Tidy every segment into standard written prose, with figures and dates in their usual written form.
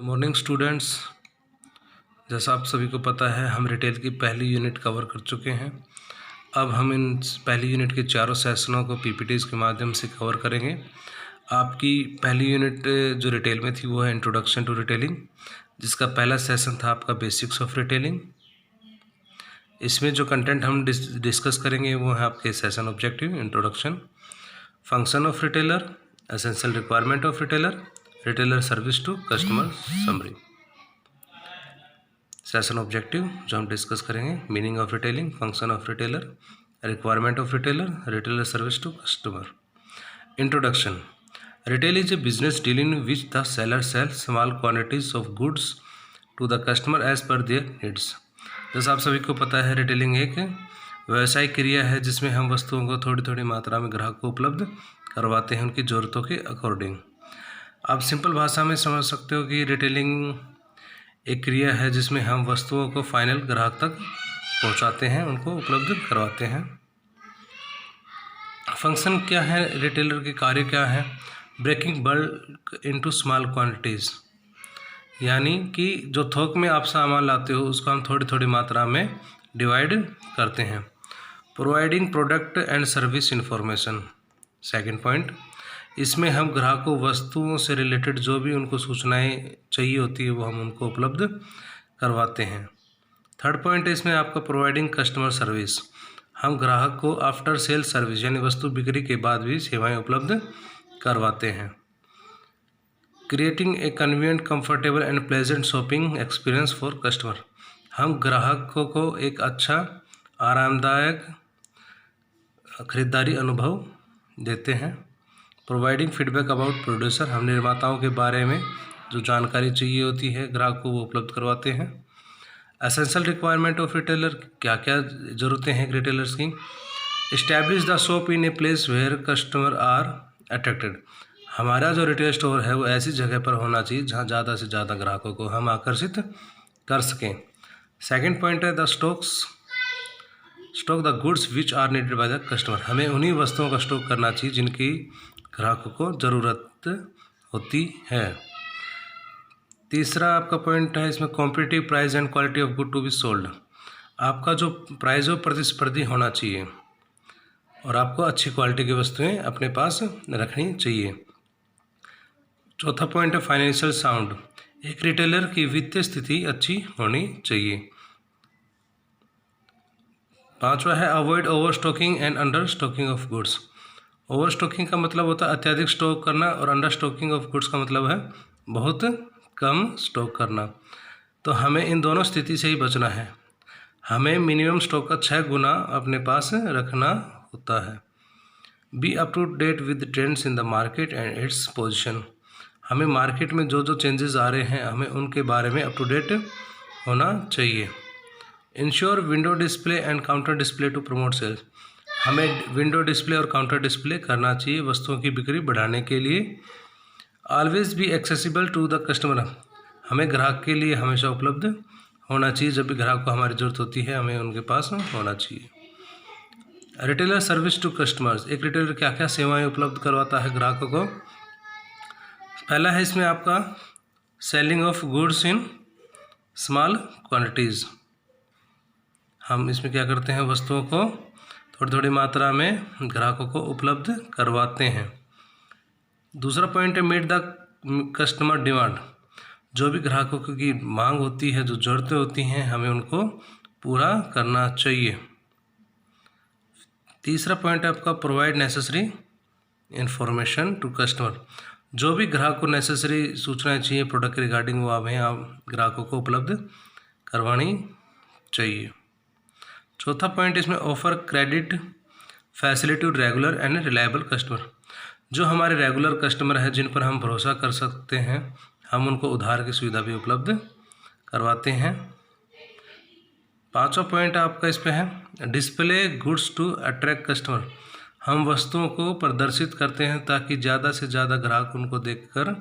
Morning students, जैसा आप सभी को पता है हम रिटेल की पहली यूनिट कवर कर चुके हैं। अब हम इन पहली यूनिट के चारों सेशनों को पीपीटीज़ के माध्यम से कवर करेंगे। आपकी पहली यूनिट जो रिटेल में थी वो है इंट्रोडक्शन टू रिटेलिंग, जिसका पहला सेशन था आपका बेसिक्स ऑफ रिटेलिंग। इसमें जो कंटेंट हम डिस्कस करेंगे वो है आपके session objective, introduction, function of retailer, essential requirement of retailer, retailer service to customer summary. Session objective जो हम डिस्कस करेंगे, meaning of retailing, function of retailer, requirement of retailer, retailer service to customer. Introduction. Retail is a business dealing which the seller sells small quantities of goods to the customer as per their needs. जैसा आप सभी को पता है, retailing एक व्यवसायिक क्रिया है जिसमें हम वस्तुओं को थोड़ी थोड़ी मात्रा में ग्राहक को उपलब्ध करवाते हैं उनकी ज़रूरतों के अकॉर्डिंग। आप सिंपल भाषा में समझ सकते हो कि रिटेलिंग एक क्रिया है जिसमें हम वस्तुओं को फाइनल ग्राहक तक पहुंचाते हैं, उनको उपलब्ध करवाते हैं। फंक्शन क्या है, रिटेलर के कार्य क्या है? Breaking bulk into small quantities, यानी कि जो थोक में आप सामान लाते हो उसको हम थोड़ी थोड़ी मात्रा में डिवाइड करते हैं। Providing product and service information, second point. इसमें हम ग्राहक को वस्तुओं से रिलेटेड जो भी उनको सूचनाएं चाहिए होती है वो हम उनको उपलब्ध करवाते हैं। थर्ड पॉइंट है इसमें आपका प्रोवाइडिंग कस्टमर सर्विस। हम ग्राहक को आफ्टर सेल सर्विस यानी वस्तु बिक्री के बाद भी सेवाएं उपलब्ध करवाते हैं। Creating a convenient, comfortable and pleasant shopping experience for customer. हम ग्राहकों को एक अच्छा आरामदायक खरीदारी अनुभव देते हैं। प्रोवाइडिंग फीडबैक अबाउट प्रोड्यूसर, हम निर्माताओं के बारे में जो जानकारी चाहिए होती है ग्राहक को वो उपलब्ध करवाते हैं। एसेंशियल रिक्वायरमेंट ऑफ रिटेलर, क्या क्या ज़रूरतें हैं रिटेलर्स की। Establish the shop in a place where customer are attracted. हमारा जो रिटेल स्टोर है वो ऐसी जगह पर होना चाहिए जहाँ ज़्यादा से ज़्यादा ग्राहकों को हम आकर्षित कर सकें। सेकेंड पॉइंट है the stock the goods which are needed by the customer. हमें उन्हीं वस्तुओं का स्टॉक करना चाहिए जिनकी ग्राहकों को ज़रूरत होती है। तीसरा आपका पॉइंट है इसमें competitive price and quality of good to be sold. आपका जो प्राइस हो प्रतिस्पर्धी होना चाहिए और आपको अच्छी क्वालिटी की वस्तुएं अपने पास रखनी चाहिए। चौथा पॉइंट है फाइनेंशियल साउंड। एक रिटेलर की वित्तीय स्थिति अच्छी होनी चाहिए। पांचवा है avoid over stocking and under stocking of goods. Over stocking का मतलब होता है अत्यधिक स्टॉक करना और अंडर स्टॉकिंग ऑफ गुड्स का मतलब है बहुत कम स्टॉक करना। तो हमें इन दोनों स्थिति से ही बचना है। हमें मिनिमम स्टॉक का 6 गुना अपने पास रखना होता है। Be up to date with trends in the market and its position. हमें मार्केट में जो जो चेंजेस आ रहे हैं हमें उनके बारे में अप टू डेट होना चाहिए। Ensure window display and counter display to promote sales. हमें विंडो डिस्प्ले और काउंटर डिस्प्ले करना चाहिए वस्तुओं की बिक्री बढ़ाने के लिए। Always be accessible to the customer. हमें ग्राहक के लिए हमेशा उपलब्ध होना चाहिए। जब भी ग्राहक को हमारी ज़रूरत होती है हमें उनके पास होना चाहिए। Retailer service to customers. एक रिटेलर क्या क्या सेवाएं उपलब्ध करवाता है ग्राहकों को? पहला है इसमें आपका selling of goods in small quantities. हम इसमें क्या करते हैं, वस्तुओं को थोड़ी थोड़ी मात्रा में ग्राहकों को उपलब्ध करवाते हैं। दूसरा पॉइंट है मीट द कस्टमर डिमांड। जो भी ग्राहकों की मांग होती है, जो ज़रूरतें होती हैं, हमें उनको पूरा करना चाहिए। तीसरा पॉइंट है आपका provide necessary information to customer. जो भी ग्राहक को नेसेसरी सूचनाएं चाहिए प्रोडक्ट के रिगार्डिंग वो हमें आप ग्राहकों को उपलब्ध करवानी चाहिए। चौथा पॉइंट इसमें offer credit facility to regular and reliable customer. जो हमारे रेगुलर कस्टमर हैं जिन पर हम भरोसा कर सकते हैं हम उनको उधार की सुविधा भी उपलब्ध करवाते हैं। पांचवा पॉइंट आपका इस पे है display goods to attract customer. हम वस्तुओं को प्रदर्शित करते हैं ताकि ज़्यादा से ज़्यादा ग्राहक उनको देखकर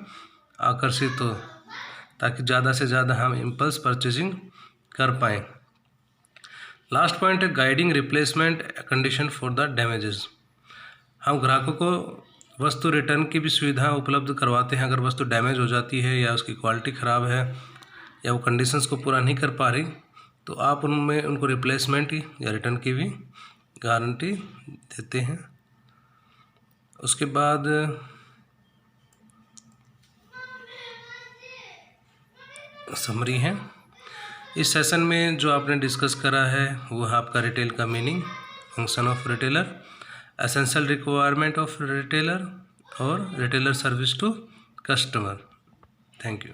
आकर्षित हो, ताकि ज़्यादा से ज़्यादा हम इम्पल्स परचेजिंग कर पाएँ। लास्ट पॉइंट है guiding replacement condition for the damages. हम ग्राहकों को वस्तु रिटर्न की भी सुविधा उपलब्ध करवाते हैं। अगर वस्तु डैमेज हो जाती है या उसकी क्वालिटी ख़राब है या वो कंडीशंस को पूरा नहीं कर पा रही, तो आप उनमें उनको रिप्लेसमेंट या रिटर्न की भी गारंटी देते हैं। उसके बाद समरी है। इस सेशन में जो आपने डिस्कस करा है वो है आपका रिटेल का meaning, function of retailer, essential requirement of retailer और retailer service to customer. Thank you.